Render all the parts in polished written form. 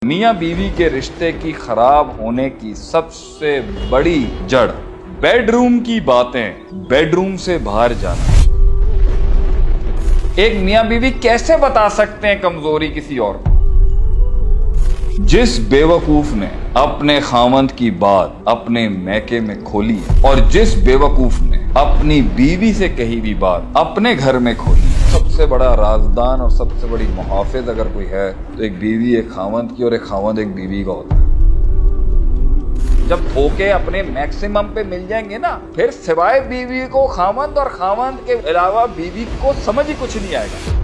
میاں بیوی کے رشتے کی خراب ہونے کی سب سے بڑی جڑ بیڈ روم کی باتیں، بیڈ روم سے باہر جانا۔ ایک میاں بیوی کیسے بتا سکتے ہیں کمزوری کسی اور کو؟ جس بیوقوف نے اپنے خاوند کی بات اپنے میکے میں کھولی اور جس بیوقوف نے اپنی بیوی سے کہی بھی بات اپنے گھر میں کھولی، سب سے بڑا رازدان اور سب سے بڑی محافظ اگر کوئی ہے تو ایک بیوی ایک خاوند کی اور ایک خاوند ایک بیوی کا ہوتا ہے۔ جب دھوکے اپنے میکسیمم پہ مل جائیں گے نا، پھر سوائے بیوی کو خاوند اور خاوند کے علاوہ بیوی کو سمجھ ہی کچھ نہیں آئے گا۔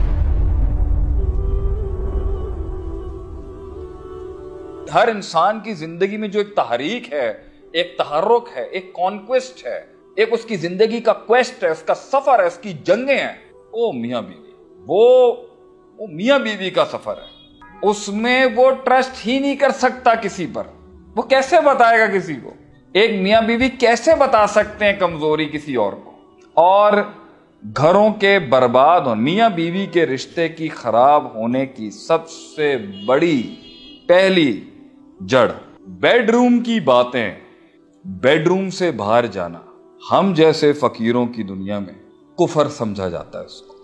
ہر انسان کی زندگی میں جو ایک تحریک ہے، ایک تحرک ہے، ایک کانکویسٹ ہے، ایک اس کی زندگی کا کویسٹ ہے، اس کا سفر ہے، اس کی جنگیں ہیں، وہ میاں بیوی، وہ میاں بیوی کا سفر ہے۔ اس میں وہ ٹرسٹ ہی نہیں کر سکتا کسی پر، وہ کیسے بتائے گا کسی کو؟ ایک میاں بیوی کیسے بتا سکتے ہیں کمزوری کسی اور کو؟ اور گھروں کے برباد ہونے، میاں بیوی کے رشتے کی خراب ہونے کی سب سے بڑی پہلی جڑ بیڈ روم کی باتیں، بیڈ روم سے باہر جانا۔ ہم جیسے فقیروں کی دنیا میں کفر سمجھا جاتا ہے اس کو۔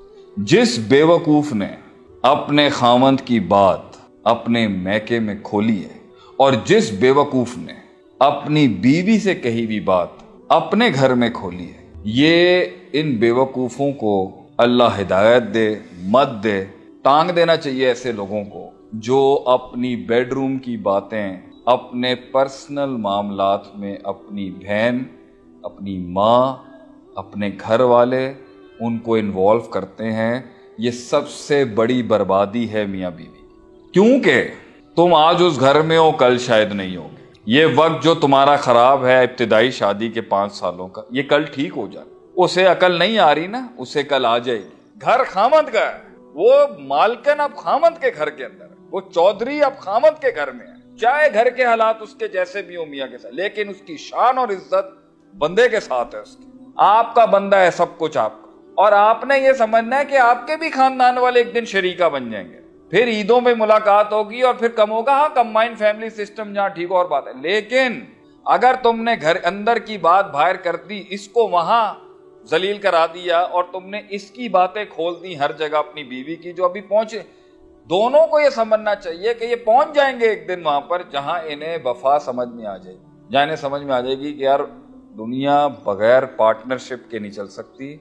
جس بیوقوف نے اپنے خاوند کی بات اپنے میکے میں کھولی ہے اور جس بیوقوف نے اپنی بیوی سے کہی بھی بات اپنے گھر میں کھولی ہے، یہ ان بیوقوفوں کو اللہ ہدایت دے، مت دے، ٹانگ دینا چاہیے ایسے لوگوں کو جو اپنی بیڈ روم کی باتیں اپنے پرسنل معاملات میں اپنی بہن، اپنی ماں، اپنے گھر والے ان کو انوالو کرتے ہیں۔ یہ سب سے بڑی بربادی ہے میاں بیوی، کیونکہ تم آج اس گھر میں ہو، کل شاید نہیں ہوگے۔ یہ وقت جو تمہارا خراب ہے ابتدائی شادی کے 5 سالوں کا، یہ کل ٹھیک ہو جائے۔ اسے عقل نہیں آ رہی نا، اسے کل آ جائے گی۔ گھر خاوند کا ہے، وہ مالکن اب خاوند کے گھر کے اندر ہے، وہ چودھری اب خاوند کے گھر میں ہے، چاہے گھر کے حالات اس کے جیسے بھی ہو میاں کے ساتھ، لیکن اس کی شان اور عزت بندے کے ساتھ ہے۔ اس کی، آپ کا بندہ ہے سب کچھ آپ کا، اور آپ نے یہ سمجھنا ہے کہ آپ کے بھی خاندان والے ایک دن شریکہ بن جائیں گے، پھر عیدوں میں ملاقات ہوگی اور پھر کم ہوگا۔ ہاں، کمبائنڈ فیملی سسٹم جہاں ٹھیک اور بات ہے، لیکن اگر تم نے گھر اندر کی بات باہر کر دی، اس کو وہاں ذلیل کرا دیا اور تم نے اس کی باتیں کھول دی ہر جگہ اپنی بیوی کی جو ابھی پہنچے، دونوں کو یہ سمجھنا چاہیے کہ یہ پہنچ جائیں گے ایک دن وہاں پر جہاں انہیں وفا سمجھ میں آ جائے گی، جہاں انہیں سمجھ میں آ جائے گی کہ یار دنیا بغیر پارٹنرشپ کے نہیں چل سکتی۔